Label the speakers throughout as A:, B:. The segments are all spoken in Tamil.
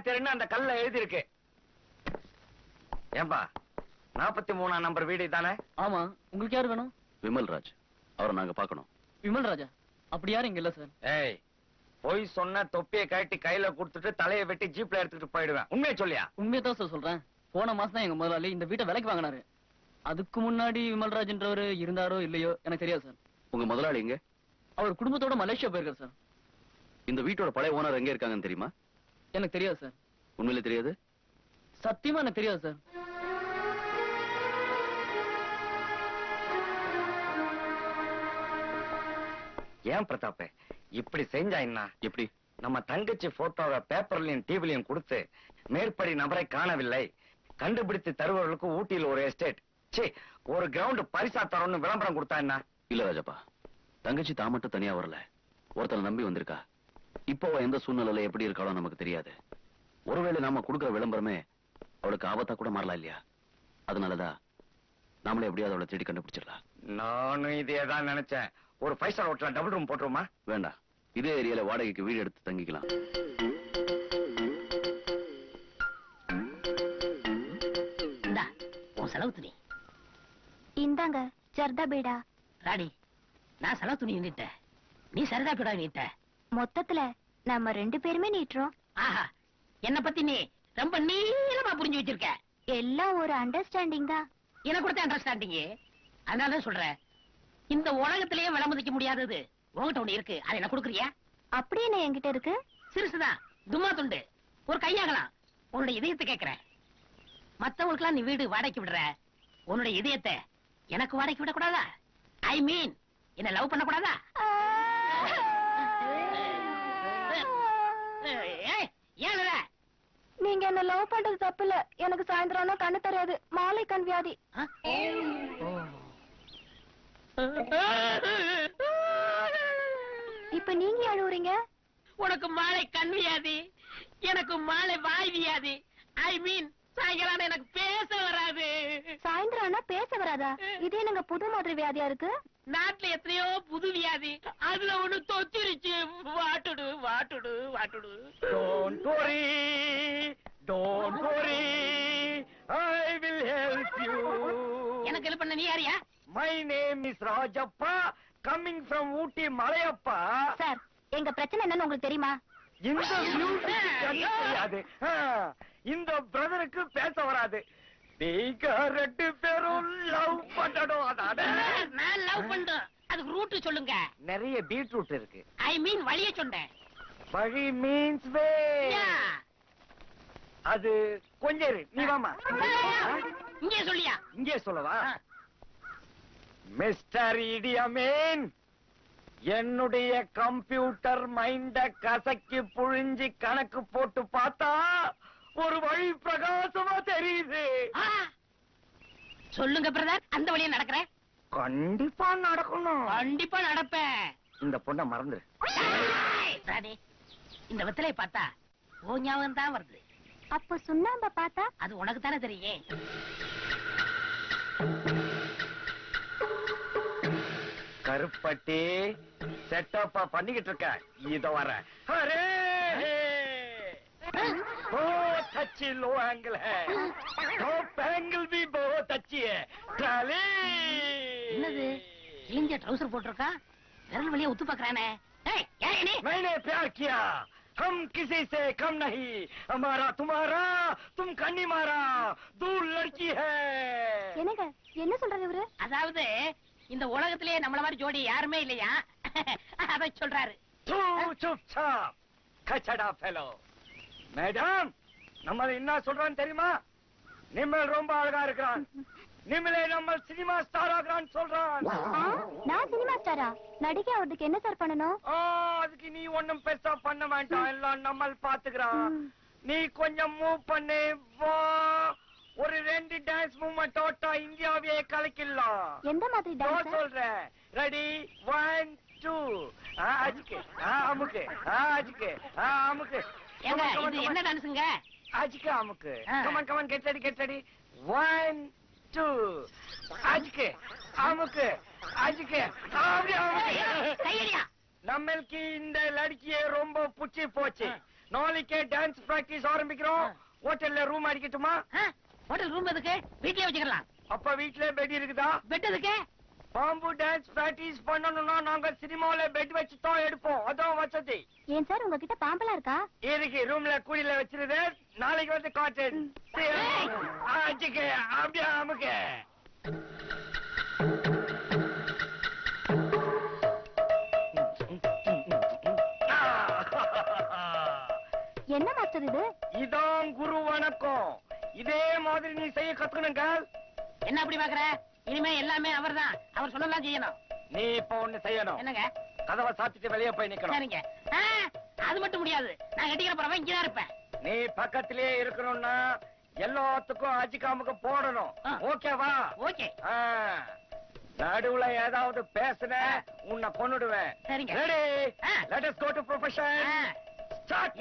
A: தெருன்னு அந்த கல்ல எழுதி இருக்கு. ஏம்பா 43ஆம் நம்பர் வீடு தானே?
B: ஆமா. உங்களுக்கு யாரு வேணும்?
C: விமல்ராஜ். அவரை நாங்க பாக்கணும்.
B: விமல்ராஜா? அப்படி யாரும் இங்க இல்ல சார்.
A: ஏய், போய் சொன்ன தொப்பியை கட்டி கையில கொடுத்துட்டு தலையை வெட்டி ஜீப்ல எடுத்துட்டு போயிடுவேன். உண்மையை சொல்லியா?
B: உண்மையை தான் சார் சொல்றேன். போன மாசம் தான் எங்க முதலாளி இந்த வீட்டை விலைக்கு வாங்கினாரு. அதுக்கு முன்னாடி விமல்ராஜ்ன்றவரு இருந்தாரோ இல்லையோ எனக்கு தெரியாது சார்.
C: உங்க முதலாளி எங்க?
B: அவர் குடும்பத்தோட மலேசியா போயிருக்காரு சார்.
C: இந்த வீட்டோட பழைய ஓனர் எங்க இருக்காங்கன்னு தெரியுமா?
B: எனக்கு தெரியாது சார்.
C: உண்மையிலே தெரியாது?
B: சத்தியமா எனக்கு தெரியாது சார்.
A: ஏன் பிரதாப் இப்படி செஞ்சா என்ன?
C: எப்படி?
A: நம்ம தங்கச்சி போட்டோவை பேப்பர்லயும் டிவிலையும் கொடுத்து மேற்படி நபரை காணவில்லை, கண்டுபிடித்து தருவவர்களுக்கு ஊட்டியில் ஒரு எஸ்டேட், ஒரு கிரவுண்ட் பரிசா தரோம்னு விளம்பரம் கொடுத்தா என்ன?
C: இல்ல ராஜப்பா, தங்கச்சி தான் மட்டும் தனியா வரல, ஒருத்தரை நம்பி வந்திருக்கா. இப்போ எந்த சூழ்நிலையில எப்படி இருக்காளோ நமக்கு தெரியாது. ஒருவேளை நாம கொடுக்கிற விளம்பரமே அவளுக்கு ஆபத்தா கூட மாறலாம் இல்லையா? அதனாலதான் நாமளே எப்படியாவது அவளை தேடி கண்டுபிடிச்சிடலாம்.
A: நானும் இதே தான் நினைச்சேன். ஒரு 5 ஸ்டார் ஹோட்டல்ல டபுள் ரூம் போட்டுருமா?
C: வேண்டாம், இதே ஏரியால வாடகைக்கு வீடு எடுத்து தங்கிக்கலாம்.
D: செலவு துணி
E: இந்தாங்க. ஜர்தா பீடா.
D: ராணி, நான் செலவு துணி நீட்டேன், நீ சரிதா பீடா நீட்ட.
E: மொத்தத்துல நம்ம 2 பேருமே நீட்டுறோம்.
D: ஆஹா, என்ன பத்தி நீ ரொம்ப நீளமா புரிஞ்சு வச்சிருக்க.
E: எல்லாம் ஒரு அண்டர்ஸ்டாண்டிங் தான்.
D: எனக்கு கொடுத்த அண்டர்ஸ்டாண்டிங். அதனால சொல்றேன், இந்த உலகத்திலேயே விளம்பதிக்க முடியாதது உங்ககிட்ட ஒண்ணு இருக்கு. அதை என்ன கொடுக்குறியா?
E: அப்படி என்ன என்கிட்ட இருக்கு?
D: சிறுசுதான், தும்மா துண்டு, ஒரு கையாகலாம். உன்னுடைய இதயத்தை கேட்கிறேன். மத்தவங்களுக்கெல்லாம் நீ வீடு வாடகைக்கு விடுற, உன்னுடைய இதயத்தை எனக்கு வாடகைக்கு விடக்கூடாதா? ஐ மீன், என்ன லவ் பண்ண கூடாதா? ஏன்
E: நீங்க என்ன லவ் பண்றது தப்பு இல்ல. எனக்கு சாயந்தரம்னா கண்ணு தெரியாது, மாலை கண் வியாதி. இப்ப நீங்க அழுவுறீங்க.
D: உனக்கு மாலை கண் வியாதி, எனக்கு மாலை வாய் வியாதி. ஐ மீன், சாயங்காலம் எனக்கு பேச வராது.
E: சாயந்தரம்னா பேச வராதா? இது என்னங்க புது மாதிரி வியாதியா இருக்கு?
D: நாட்டுல எத்தனையோ புது வியாதி, அதுல ஒண்ணு தொத்திருச்சு. What to do what to do what to do.
A: Don't worry, don't worry, I will help you.
D: எனக்கு ஹெல்ப் பண்ண நீ யாரியா?
A: My name is Rajappa, coming from Ooty Malayappa.
E: Sir, எங்க பிரச்சனை என்னன்னு உங்களுக்கு தெரியுமா?
A: இந்த தெரியாது, இந்த பிரதருக்கு பேச வராது. நீங்க 2 பேரும் லவ் பண்ணணும்.
D: நான் லவ் பண்றேன், அதுக்கு ரூட் சொல்லுங்க.
A: நிறைய பீட்ரூட் இருக்கு.
D: ஐ மீன் வழிய சொன்னேன்.
A: வழி மீன்ஸ் வே. அது கொஞ்சம் இரு, நீ வாமா.
D: இங்கே சொல்லியா?
A: இங்கே சொல்லவா? மிஸ்டர் இடியமேன், என்னுடைய கம்ப்யூட்டர் மைண்ட கசக்கி புழிஞ்சி கணக்கு போட்டு பார்த்தா ஒரு வழி பிரகாசமா தெரியுது.
D: சொல்லுங்க பிரதர், அந்த வழியா நடக்கிறேன்.
A: கண்டிப்பா நடக்கணும்.
D: கண்டிப்பா நடப்பேன்.
A: இந்த பொண்ண மறந்துரு.
D: இந்த வெத்தலையை பார்த்தா ஓ ஞாபகம் தான் வருது.
E: அப்ப சுண்ணாம்ப பார்த்தா?
D: அது உனக்கு தானே தெரியும்.
A: கருப்பட்டி செட்டப்பா பண்ணிக்கிட்டு இருக்க. இதோ வர. அரே बहुत अच्छी लो एंगल है, टॉप एंगल भी बहुत अच्छी है. டாலே
D: என்னது கிழிஞ்ச ட்ரவுசர் போட்டுருக்கா, விரல் வழியா உத்து பாக்குறானே. ஏய் யாரே நீ?
A: मैंने प्यार किया, हम किसी से कम नहीं, हमारा तुम्हारा, तुम कन्नी मारा, दूर लड़की है.
E: என்னங்க என்ன சொல்றாரு இவரு?
D: அதாவது இந்த உலகத்திலேயே நம்மள மாதிரி ஜோடி யாருமே இல்லையா, அத சொல்றாரு.
A: तू चुपचाप कचड़ा फेलो. மேடம், நம்ம என்ன சொல்றான்னு தெரியுமா? நிம்மல் ரொம்ப அழகா இருக்கிறான், நிம்மலே நம்ம சினிமா ஸ்டார் ஆகிறான்னு சொல்றான்.
E: நான் சினிமா ஸ்டாரா? நடிகை அவருக்கு என்ன சார் பண்ணணும்?
A: அதுக்கு நீ ஒண்ணும் பெருசா பண்ண வேண்டாம், எல்லாம் நம்ம பாத்துக்கிறான். நீ கொஞ்சம் மூவ் பண்ணு, வா. ஒரு 2 டான்ஸ் மூவ்மெண்ட் ஓட்டா இந்தியாவே கலக்கிடலாம்.
E: எந்த மாதிரி டான்ஸ்
A: சொல்றேன்? ரெடி, 1 2. அஜிக்கு அமுக்கு, அஜிக்கு அமுக்கு.
D: இது என்ன டான்ஸ்ங்க?
A: அஜிக்கு அமுக்கு. Come on come on, get ready get ready. 1 2. அஜிக்கு அமுக்கு, அஜிக்கு அப்படியே அமுக்கு.
D: கையடியா.
A: நம்மளுக்கு இந்த லड़किயே ரொம்ப புச்சி போச்சு. நாளைக்கே டான்ஸ் பிராக்டிஸ் ஆரம்பிக்கிறோம். ஹோட்டல்ல ரூம் அடிக்கட்டுமா?
D: ஹோட்டல் ரூம் எதுக்கு? வீட்லயே வச்சுக்கலாம்.
A: அப்ப வீட்ல பெட் இருக்குதா?
D: பெட் எதுக்கு?
A: பாம்பு டான்ஸ் பிராக்டிஸ் பண்ணணும்னா நாங்க சினிமால பெட் வச்சு தான் எடுப்போம். அதான் வசதி.
E: ஏன் சார் உங்ககிட்ட பாம்பெல்லாம் இருக்கா?
A: இருக்கு, ரூம்ல கூடியில வச்சிருது. நாளைக்கு வந்து காட்டு. அப்படியே அமுக்கு.
E: என்ன மாஸ்டர் இது?
A: இதான் குரு வணக்கம். இதே மாதிரி நீ செய்ய கத்துக்கணுங்க.
D: என்ன அப்படி பாக்குற? இனிமே எல்லாமே அவர்தான். அவர் சொல்லலாம் செய்யணும்.
A: நீ இப்ப ஒண்ணு செய்யணும்.
D: என்னங்க?
A: கதவை சாத்திட்டு வெளியே போய் நிக்கணும்.
D: சரிங்க. அது மட்டும் முடியாது. நான் கட்டிக்கிற பறவை இங்கதான் இருப்பேன்.
A: நீ பக்கத்திலேயே இருக்கணும்னா எல்லாத்துக்கும் அஜிகாமுக்கு போடணும். ஓகேவா?
D: ஓகே.
A: நடுவுல ஏதாவது பேசுன உன்னை கொன்னுடுவேன்.
D: சரிங்க.
A: Ready? Let us go to profession. Start.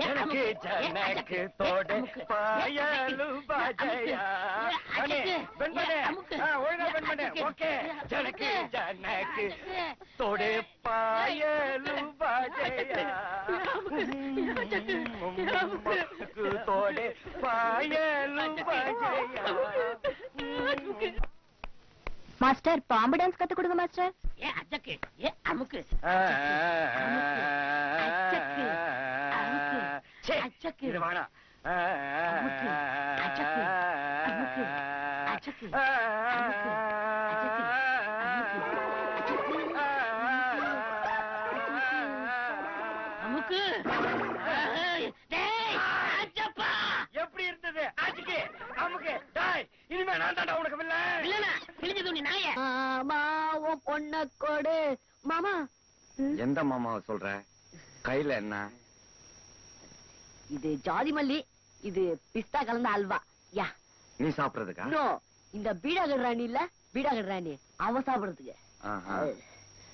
A: எனக்கு ஜனக்கு தோடு பாயலு பஜயா. அனே பெண்மனே, ஒழுங்கா பெண்மனே. ஓகே. ஜனக்கு தோடு பாயலு பஜயா. தோடு பாயலு பஜயா.
E: மாஸ்டர் பாம்பு டான்ஸ் கத்து கொடுங்க மாஸ்டர்.
D: அச்சக்கு அமுக்கு அச்சக்கு
A: இது வேணாம்.
D: அமுக்கு அச்சக்கு அமுக்கு அச்சக்கு அமுக்கு
A: எப்படி இருந்தது? ஆச்சுக்கு அமுக்கு. டாய், இனிமே நான் தாண்டா உனக்கு வில்ல.
D: இல்லனா கிழிஞ்ச துணி நாயே.
E: மாமா உன் பொண்ண கொடு. மாமா.
A: எந்த மாமாவை சொல்ற? கையில என்ன?
F: இது ஜாதி மல்லி, இது பிஸ்தா கலந்த அல்வா. யா
A: நீ சாப்பிடுறதுக்கா?
F: நோ, இந்த பீடாகர் ராணி இல்ல, பீடாகர் ராணி அவ சாப்பிடுறதுக்கு.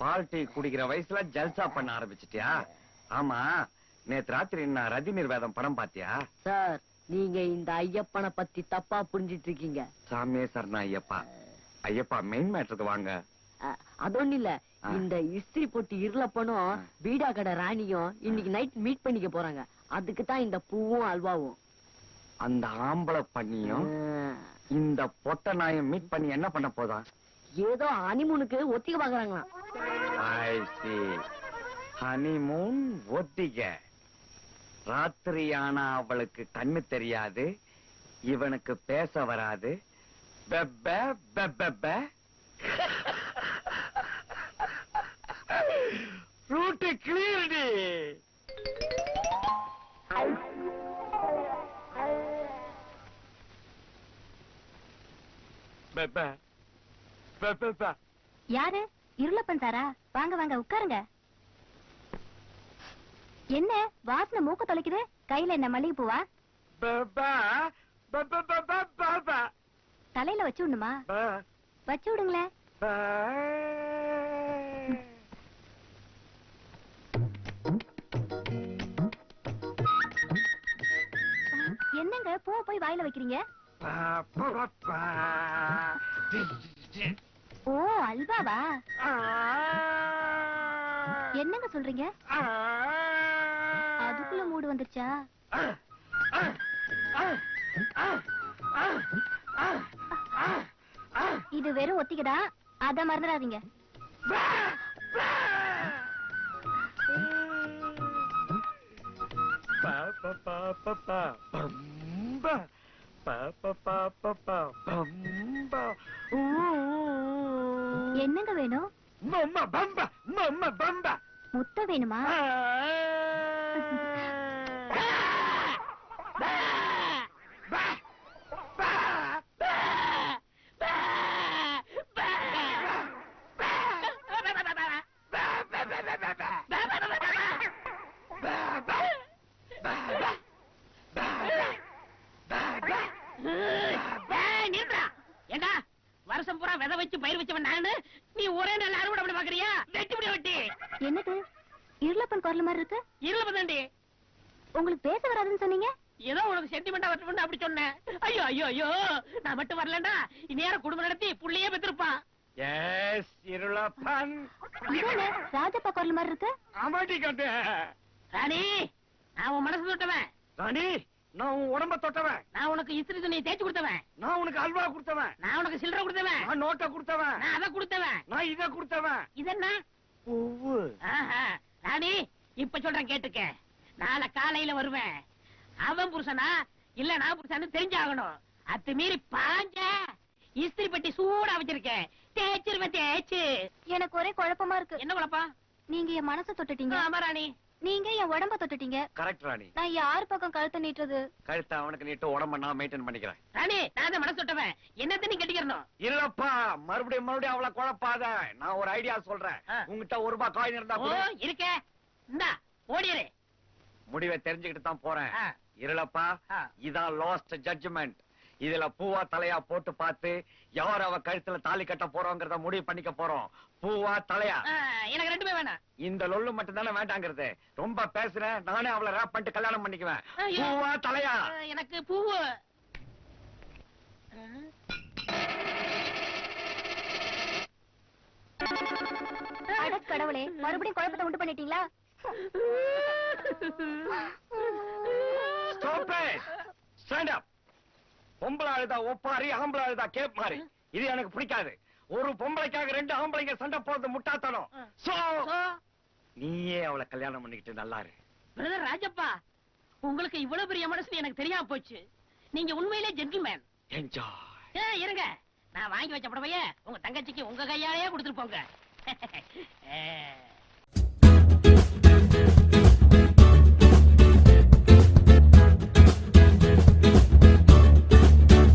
A: பால் டீ குடிக்கிற வயசுல ஜல்சா பண்ண ஆரம்பிச்சிட்டியா? ஆமா, நேத்து ராத்திரி நான் ரஜினி வேதம் படம் பாத்தியா?
F: சார், நீங்க இந்த ஐயப்பனை பத்தி தப்பா புரிஞ்சிட்டு இருக்கீங்க.
A: சாமியே சரணா ஐயப்பா. ஐயப்பா, மெயின் மேட்டருக்கு வாங்க.
F: அது ஒண்ணு இல்ல, இந்த இஸ்திரி போட்டு இருளப்பனும் பீடா கடை ராணியும் இன்னைக்கு நைட் மீட் பண்ணிக்க போறாங்க. அதுக்கு தான் இந்த பூவும் அல்வாவும்.
A: அந்த ஆம்பளை பண்ணியும் இந்த பொட்ட நாயும் மீட் பண்ணி என்ன பண்ண போதா?
F: ஏதோ ஹனிமூனுக்கு ஒத்திக பாக்குறாங்களாம்.
A: I see. ஹனிமூன் ஒத்திக. ராத்திரி ஆனா அவளுக்கு கண்ணு தெரியாது, இவனுக்கு பேச வராது. பெப்ப பெப்ப ரூட்டு கிளியர்டி. பெப்ப பெப்ப.
E: யாரு? இருளப்பன் சாரா? வாங்க வாங்க உட்காருங்க. என்ன வாசனை மூக்க தொலைக்குது? கையில என்ன மல்லிகை பூவா? தலையில வச்சு விடணுமா? வச்சு விடுங்களேன். என்னங்க பூவை போய் வாயில வைக்கிறீங்க? ஓ, அல்வாவா? என்னங்க சொல்றீங்க? அதுக்குள்ள மூடு வந்துருச்சா? இது வெறும் ஒத்திக்கடா, அத மறந்துடாதீங்க. என்னங்க வேணும்? முட்டை வேணுமா?
D: ஏண்டா, வருஷம் பூரா விதை வச்சு பயிர் வச்சவன் நானு, நீ ஒரே நாள் அறுவடை பண்ண பாக்குறியா? வெட்டி முடி வெட்டி.
E: என்னது இருளப்பன் குரல் மாதிரி இருக்கு?
D: இருளப்பதாண்டி.
E: உங்களுக்கு பேச வராதுன்னு சொன்னீங்க.
D: ஏதோ உனக்கு சென்டிமெண்டா வரணும் அப்படி சொன்னேன். ஐயோ ஐயோ ஐயோ, நான் மட்டும் வரலண்டா இந்நேரம் குடும்பம் நடத்தி புள்ளையே பெற்றிருப்பான்.
A: எஸ், இருளப்பன்.
E: இதானே ராஜப்பா குரல் மாதிரி இருக்கு?
A: அமாட்டி கட்டு.
D: ராணி, நான் உன் மனசு தொட்டவன்.
A: ராணி நான் உன் உடம்ப தொட்டவன்.
D: நான் உனக்கு இஸ்திரி துணியை தேய்ச்சி கொடுத்தவன்.
A: நான் உனக்கு அல்வா கொடுத்தவன்.
D: நான் உனக்கு சில்லறை கொடுத்தவன்.
A: நான் நோட்டை கொடுத்தவன்.
D: நான் அதை கொடுத்தவன்.
A: நான் இதை கொடுத்தவன்.
D: இது என்ன?
A: பூவு.
D: ஆஹா. ராணி இப்ப சொல்றேன் கேட்டுக்க. நாளை காலையில வருவேன். அவன் புருஷனா இல்ல நான் புருஷன்னு தெரிஞ்சாகணும். அத்து மீறி பாஞ்ச இஸ்திரி பெட்டி சூடா வச்சிருக்கேன். தேய்ச்சிருவேன் தேய்ச்சு.
E: எனக்கு ஒரே குழப்பமா இருக்கு.
D: என்ன குழப்பம்?
E: நீங்க என் மனசை தொட்டுட்டீங்க,
D: ஆமா ராணி.
E: நீங்க என் உடம்ப தொட்டுட்டீங்க.
A: கரெக்ட் ராணி.
E: நான் யார் பக்கம் கழுத்தை நீட்டுறது?
A: கழுத்த அவனுக்கு நீட்டு உடம்ப நான் மெயின்டைன் பண்ணிக்கிறேன்.
D: ராணி நான் தான் மனசு தொட்டவன். என்னத்த நீ கட்டிக்கிறணும்?
A: இல்லப்பா மறுபடியும் அவளை குழப்பாத. நான் ஒரு ஐடியா சொல்றேன்.
D: ஆ.
A: உங்ககிட்ட ₹1 காயின் இருந்தா
D: ஓ
A: கொடு.
D: இருக்க. இந்தா ஓடிரு.
A: முடிவை தெரிஞ்சுக்கிட்டு தான் போறேன்.
D: ஆ.
A: இருளப்பா
D: ஆ.
A: இதான் லாஸ்ட் ஜட்ஜ்மெண்ட். இதுல பூவா தலையா போட்டு பார்த்து யார் அவ கழுத்துல தாலி கட்ட போறோங்கிறத முடிவு பண்ணிக்க போறோம். பூவா தலையா?
D: எனக்கு ரெண்டுமே வேணாம்.
A: இந்த லொல்லு மட்டும் தானே வேண்டாங்கிறது. ரொம்ப பேசுறேன். நானே அவளை ரேப் பண்ணிட்டு கல்யாணம் பண்ணிக்குவேன்.
D: ஐயோ.
A: பூவா தலையா?
D: எனக்கு பூவு.
E: அட கடவுளே, மறுபடியும் குழப்பத்தை உண்டு பண்ணிட்டீங்களா?
A: Stop it! Stand up! பொம்பளை அழுதா ஒப்பாரி, ஆம்பளை அழுதா கேப் மாறி. இது எனக்கு பிடிக்காது. ஒரு பொம்பளைக்காக 2 ஆம்பளைங்க சண்டை போறது முட்டாத்தனம். சோ நீயே அவளை கல்யாணம் பண்ணிக்கிட்டு நல்லா இரு.
D: பிரதர் ராஜப்பா, உங்களுக்கு இவ்வளவு பெரிய மனசு எனக்கு தெரியாம போச்சு. நீங்க உண்மையிலே ஜென்டில்மேன்.
A: என்ஜாய்.
D: இருங்க, நான் வாங்கி வச்ச புடவைய உங்க தங்கச்சிக்கு உங்க கையாலேயே கொடுத்துட்டு போங்க.